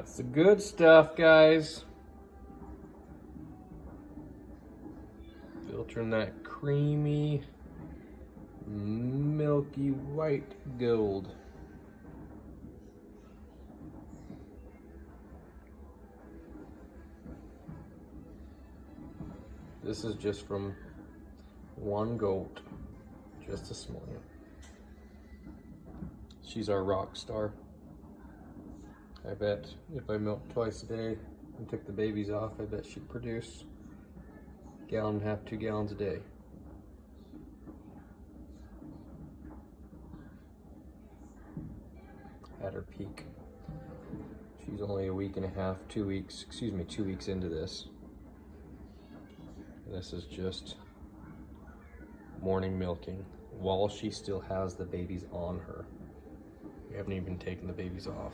That's the good stuff, guys. Filtering that creamy, milky white gold. This is just from one goat, just this morning. She's our rock star. I bet if I milked twice a day and took the babies off, I bet she'd produce a gallon and a half, 2 gallons a day. At her peak. She's only a week and a half, 2 weeks, 2 weeks into this. This is just morning milking while she still has the babies on her. We haven't even taken the babies off.